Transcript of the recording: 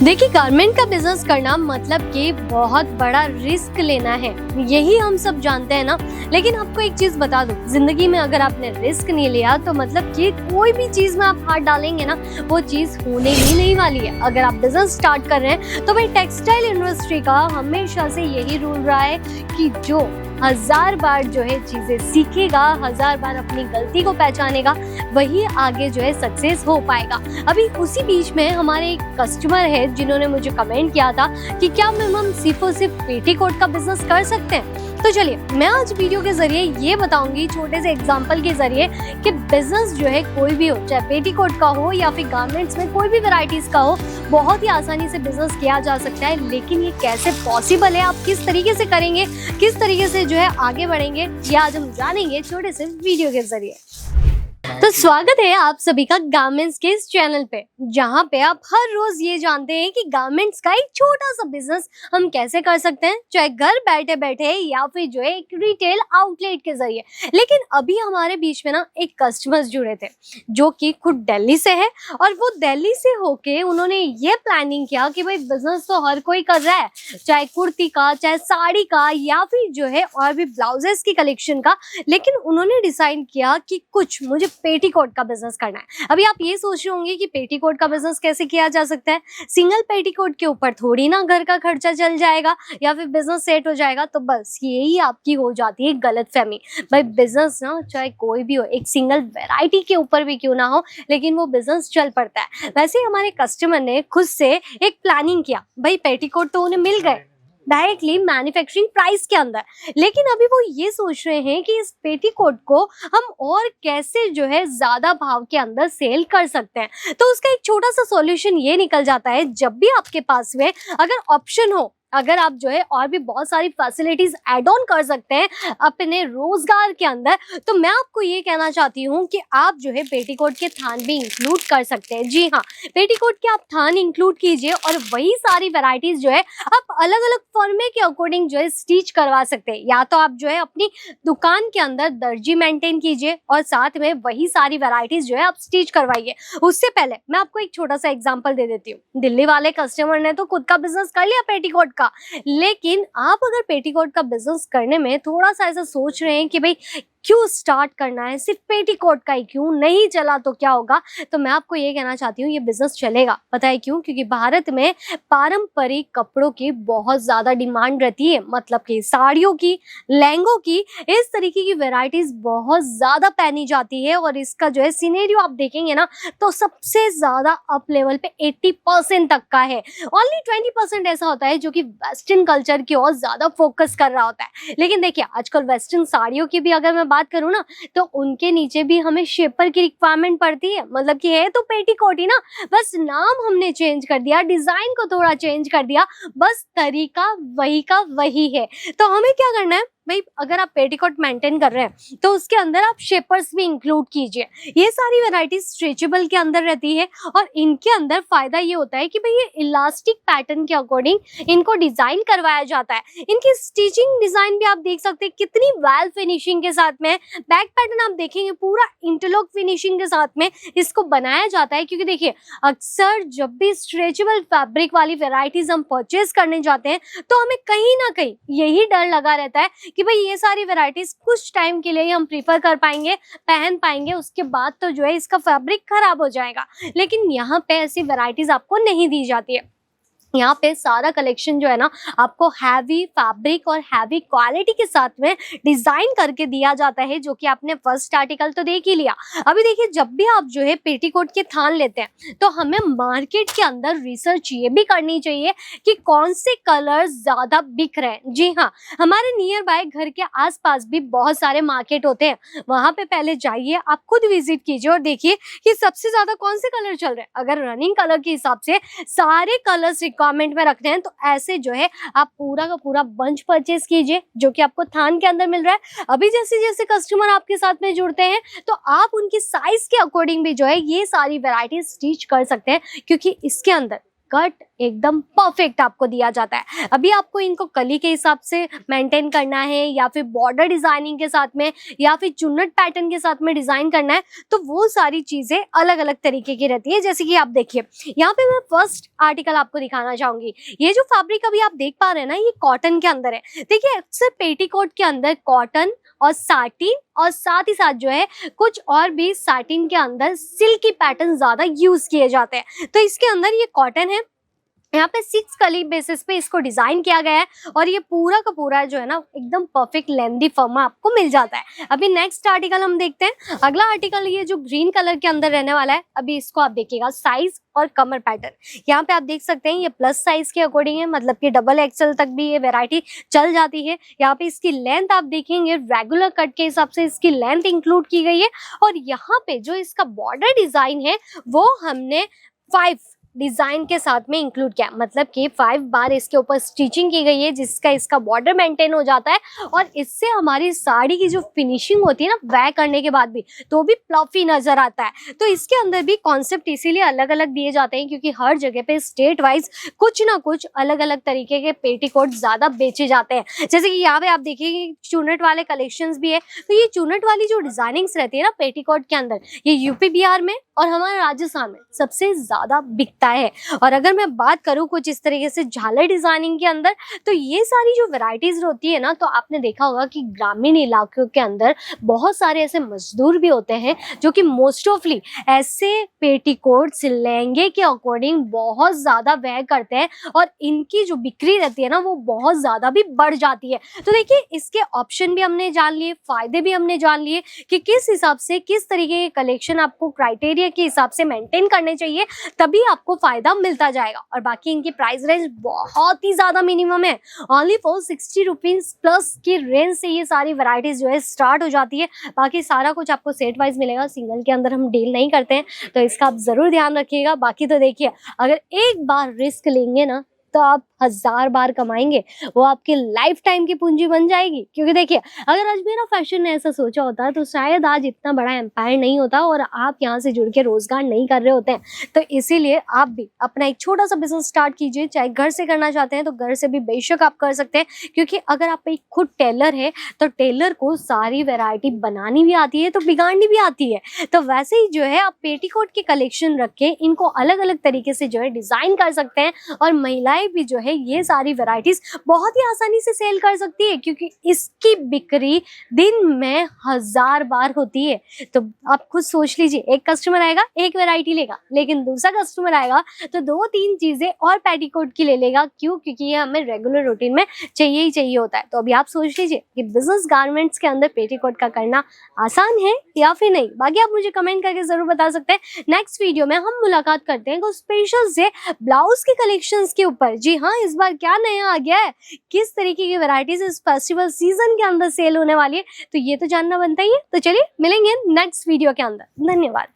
देखिए, गारमेंट का बिजनेस करना मतलब कि बहुत बड़ा रिस्क लेना है, यही हम सब जानते हैं ना। लेकिन आपको एक चीज बता दूं, जिंदगी में अगर आपने रिस्क नहीं लिया तो मतलब कि कोई भी चीज में आप हाथ डालेंगे ना, वो चीज होने ही नहीं वाली है। अगर आप बिजनेस स्टार्ट कर रहे हैं तो भाई टेक्सटाइल इंडस्ट्री का हमेशा से यही रूल रहा है कि जो 1000 बार जो है चीजें सीखेगा, 1000 बार अपनी गलती को पहचानेगा, वही आगे जो है सक्सेस हो पाएगा। अभी उसी बीच में हमारे एक कस्टमर है जिन्होंने मुझे कमेंट किया था कि क्या मैम हम सिर्फ पेटीकोट का बिजनेस कर सकते हैं। तो चलिए, मैं आज वीडियो के जरिए ये बताऊंगी छोटे से एग्जांपल के जरिए कि बिजनेस जो है कोई भी हो, चाहे पेटीकोट का हो या फिर गारमेंट्स में कोई भी वैरायटीज का हो, बहुत ही आसानी से बिजनेस किया जा सकता है। लेकिन ये कैसे पॉसिबल है, आप किस तरीके से करेंगे, किस तरीके से जो है आगे बढ़ेंगे, ये आज हम जानेंगे छोटे से वीडियो के जरिए। तो स्वागत है आप सभी का गारमेंट्स के इस चैनल पे, जहाँ पे आप हर रोज ये जानते हैं कि गारमेंट्स का एक छोटा सा बिजनेस हम कैसे कर सकते हैं, चाहे घर बैठे बैठे या फिर जो है एक रिटेल आउटलेट के जरिए। लेकिन अभी हमारे बीच में ना एक कस्टमर्स जुड़े थे जो कि खुद दिल्ली से है, और वो दिल्ली से होके उन्होंने ये प्लानिंग किया कि भाई बिजनेस तो हर कोई कर रहा है, चाहे कुर्ती का, चाहे साड़ी का, या फिर जो है और भी ब्लाउजेस की कलेक्शन का। लेकिन उन्होंने डिसाइड किया कि कुछ मुझे पेटीकोट का बिजनेस करना है। अभी आप ये सोच रहे होंगे कि पेटीकोट का बिजनेस कैसे किया जा सकता है, सिंगल पेटीकोट के ऊपर थोड़ी ना घर का खर्चा चल जाएगा या फिर बिजनेस सेट हो जाएगा। तो बस यही आपकी हो जाती है गलतफहमी। भाई बिजनेस ना चाहे कोई भी हो, एक सिंगल वैरायटी के ऊपर भी क्यों ना हो, लेकिन वो बिजनेस चल पड़ता है। वैसे ही हमारे कस्टमर ने खुद से एक प्लानिंग किया। भाई पेटीकोट तो उन्हें मिल गए डायरेक्टली मैन्युफैक्चरिंग प्राइस के अंदर, लेकिन अभी वो ये सोच रहे हैं कि इस पेटीकोट को हम और कैसे जो है ज्यादा भाव के अंदर सेल कर सकते हैं। तो उसका एक छोटा सा सॉल्यूशन ये निकल जाता है, जब भी आपके पास में अगर ऑप्शन हो, अगर आप जो है और भी बहुत सारी फैसिलिटीज ऐड ऑन कर सकते हैं अपने रोजगार के अंदर, तो मैं आपको ये कहना चाहती हूँ कि आप जो है पेटीकोट के थान भी इंक्लूड कर सकते हैं। जी हाँ, पेटीकोट के आप थान इंक्लूड कीजिए और वही सारी वैरायटीज जो है आप अलग अलग फॉर्मे के अकॉर्डिंग जो है स्टिच करवा सकते हैं। या तो आप जो है अपनी दुकान के अंदर दर्जी मेंटेन कीजिए और साथ में वही सारी वैरायटीज जो है आप स्टिच करवाइए। उससे पहले मैं आपको एक छोटा सा एग्जाम्पल दे देती हूँ। दिल्ली वाले कस्टमर ने तो खुद का बिजनेस कर लिया पेटीकोट, लेकिन आप अगर पेटीकोट का बिजनेस करने में थोड़ा सा ऐसा सोच रहे हैं कि भाई क्यों स्टार्ट करना है, सिर्फ पेटीकोट का ही क्यों, नहीं चला तो क्या होगा, तो मैं आपको ये कहना चाहती हूँ ये बिजनेस चलेगा। पता है क्यों? क्योंकि भारत में पारंपरिक कपड़ों की बहुत ज्यादा डिमांड रहती है, मतलब कि साड़ियों की, लहंगों की, इस तरीके की वेराइटीज बहुत ज्यादा पहनी जाती है। और इसका जो है सिनेरियो आप देखेंगे ना, तो सबसे ज्यादा अप लेवल पे 80% तक का है। ओनली 20% ऐसा होता है जो कि वेस्टर्न कल्चर की ओर ज्यादा फोकस कर रहा होता है। लेकिन देखिए, आजकल वेस्टर्न साड़ियों की भी अगर मैं बात करूं ना, तो उनके नीचे भी हमें शेपर की रिक्वायरमेंट पड़ती है। मतलब कि है तो पेटीकोट ही ना, बस नाम हमने चेंज कर दिया, डिजाइन को थोड़ा चेंज कर दिया, बस तरीका वही का वही है। तो हमें क्या करना है भाई, अगर आप पेटीकोट मेंटेन कर रहे हैं तो उसके अंदर आप शेपर्स भी इंक्लूड कीजिए। ये सारी वैरायटीज स्ट्रेचेबल के अंदर रहती है और इनके अंदर फायदा ये होता है कि भाई ये इलास्टिक पैटर्न के अकॉर्डिंग इनको डिजाइन करवाया जाता है। इनकी स्टिचिंग डिजाइन भी आप देख सकते हैं कितनी वेल फिनिशिंग के साथ में। बैक पैटर्न आप देखेंगे पूरा इंटरलॉक फिनिशिंग के साथ में इसको बनाया जाता है। क्योंकि देखिए, अक्सर जब भी स्ट्रेचेबल फैब्रिक वाली वैरायटीज हम परचेज करने जाते हैं तो हमें कहीं ना कहीं यही डर लगा रहता है कि भाई ये सारी वैरायटीज कुछ टाइम के लिए ही हम प्रीफर कर पाएंगे, पहन पाएंगे, उसके बाद तो जो है इसका फैब्रिक खराब हो जाएगा। लेकिन यहाँ पे ऐसी वैरायटीज आपको नहीं दी जाती है। यहाँ पे सारा कलेक्शन जो है ना आपको हैवी फैब्रिक और हैवी क्वालिटी के साथ में डिजाइन करके दिया जाता है, जो कि आपने फर्स्ट आर्टिकल तो देख ही लिया। अभी देखिए, जब भी आप जो है पेटीकोट के थान लेते हैं तो हमें मार्केट के अंदर रिसर्च ये भी करनी चाहिए कि कौन से कलर्स ज्यादा बिक रहे हैं। जी हाँ, हमारे नियर बाय घर के आसपास भी बहुत सारे मार्केट होते हैं, वहां पे पहले जाइए, आप खुद विजिट कीजिए और देखिए कि सबसे ज्यादा कौन से कलर चल रहे हैं। अगर रनिंग कलर के हिसाब से सारे कलर्स रिक्वायरमेंट में रखते हैं तो ऐसे जो है आप पूरा का पूरा बंच परचेज कीजिए, जो कि आपको थान के अंदर मिल रहा है। अभी जैसे जैसे कस्टमर आपके साथ में जुड़ते हैं तो आप उनकी साइज के अकॉर्डिंग भी जो है ये सारी वैरायटी स्टिच कर सकते हैं, क्योंकि इसके अंदर कट एकदम परफेक्ट आपको दिया जाता है। अभी आपको इनको कली के हिसाब से मेंटेन करना है या फिर बॉर्डर डिजाइनिंग के साथ में या फिर चुन्नट पैटर्न के साथ में डिजाइन करना है, तो वो सारी चीजें अलग अलग तरीके की रहती है। जैसे कि आप देखिए यहाँ पे मैं फर्स्ट आर्टिकल आपको दिखाना चाहूंगी। ये जो फैब्रिक अभी आप देख पा रहे हैं ना, ये कॉटन के अंदर है। देखिए अक्सर पेटीकोट के अंदर कॉटन और साटिन और साथ ही साथ जो है कुछ और भी साटिन के अंदर सिल्की पैटर्न ज्यादा यूज किए जाते हैं। तो इसके अंदर ये कॉटन है, यहाँ पे 6 कली बेसिस पे इसको डिजाइन किया गया है और ये पूरा का पूरा जो है ना एकदम परफेक्ट लेंदी फर्मा आपको मिल जाता है। अभी नेक्स्ट आर्टिकल हम देखते हैं। अगला आर्टिकल ये जो ग्रीन कलर के अंदर रहने वाला है, अभी इसको आप देखिएगा साइज और कमर पैटर्न। यहाँ पे आप देख सकते हैं ये प्लस साइज के अकॉर्डिंग है, मतलब कि डबल एक्सएल तक भी ये वेरायटी चल जाती है। यहाँ पे इसकी लेंथ आप देखेंगे रेगुलर कट के हिसाब से इसकी लेंथ इंक्लूड की गई है और यहाँ पे जो इसका बॉर्डर डिजाइन है वो हमने 5 डिजाइन के साथ में इंक्लूड किया, मतलब कि 5 बार इसके ऊपर स्टिचिंग की गई है जिसका इसका बॉर्डर मेंटेन हो जाता है और इससे हमारी साड़ी की जो फिनिशिंग होती है ना वह करने के बाद भी तो भी फ्लफी नजर आता है। तो इसके अंदर भी कॉन्सेप्ट इसीलिए अलग अलग दिए जाते हैं क्योंकि हर जगह पे स्टेट वाइज कुछ ना कुछ अलग अलग तरीके के पेटीकोट ज्यादा बेचे जाते हैं। जैसे कि यहाँ पे आप देखिए चूनट वाले कलेक्शंस भी है। तो ये चूनट वाली जो डिजाइनिंग्स रहती है ना पेटीकोट के अंदर, ये यूपी बिहार में और हमारे राजस्थान में सबसे ज्यादा बिकता है। और अगर मैं बात करूं कुछ इस तरीके से झालर डिजाइनिंग के अंदर, तो ये सारी जो वैरायटीज होती है ना, तो आपने देखा होगा कि ग्रामीण इलाकों के अंदर बहुत सारे ऐसे मजदूर भी होते हैं जो कि मोस्ट ऑफली ऐसे पेटीकोट्स लहंगे के अकॉर्डिंग बहुत ज्यादा वेयर करते हैं और इनकी जो बिक्री रहती है ना वो बहुत ज्यादा भी बढ़ जाती है। तो देखिए इसके ऑप्शन भी हमने जान लिए, फायदे भी हमने जान लिए कि किस हिसाब से किस तरीके के कलेक्शन आपको क्राइटेरिया के हिसाब से मेंटेन करने चाहिए, तभी आपको फायदा मिलता जाएगा। और बाकी इनकी प्राइस रेंज बहुत ही ज्यादा मिनिमम है, ओनली फॉर 60 रुपीज प्लस की रेंज से ये सारी वैरायटीज जो है स्टार्ट हो जाती है। बाकी सारा कुछ आपको सेट वाइज मिलेगा, सिंगल के अंदर हम डील नहीं करते हैं, तो इसका आप जरूर ध्यान रखिएगा। बाकी तो देखिए अगर एक बार रिस्क लेंगे ना तो आप 1000 बार कमाएंगे, वो आपकी लाइफ टाइम की पूंजी बन जाएगी। क्योंकि देखिए अगर अजमेरा फैशन ने ऐसा सोचा होता तो शायद आज इतना बड़ा एम्पायर नहीं होता और आप यहाँ से जुड़ के रोजगार नहीं कर रहे होते हैं। तो इसीलिए आप भी अपना एक छोटा सा बिजनेस स्टार्ट कीजिए, चाहे घर से करना चाहते हैं तो घर से भी बेशक आप कर सकते हैं। क्योंकि अगर आप एक खुद टेलर है तो टेलर को सारी वेरायटी बनानी भी आती है तो बिगाड़नी भी आती है। तो वैसे ही जो है आप पेटीकोट के कलेक्शन रख के इनको अलग अलग तरीके से जो है डिजाइन कर सकते हैं और महिलाएं भी जो है ये सारी वैरायटीज बहुत ही आसानी से सेल कर सकती है क्योंकि इसकी बिक्री दिन में 1000 बार होती है। तो आप खुद सोच लीजिए, एक कस्टमर आएगा एक वैरायटी लेगा, लेकिन दूसरा कस्टमर आएगा तो 2-3 चीजें और पेटीकोट की ले लेगा। क्यों? क्योंकि ये हमें रेगुलर रूटीन में चाहिए ही चाहिए होता है। तो अभी आप सोच लीजिए कि बिजनेस गारमेंट्स के अंदर पेटीकोट का करना आसान है या फिर नहीं। बाकी आप मुझे कमेंट करके जरूर बता सकते हैं। नेक्स्ट वीडियो में हम मुलाकात करते हैं कुछ स्पेशल से ब्लाउज के कलेक्शंस के ऊपर। जी हाँ, इस बार क्या नया आ गया है, किस तरीके की वैरायटीज इस फेस्टिवल सीजन के अंदर सेल होने वाली है, तो ये तो जानना बनता ही है। तो चलिए मिलेंगे नेक्स्ट वीडियो के अंदर। धन्यवाद।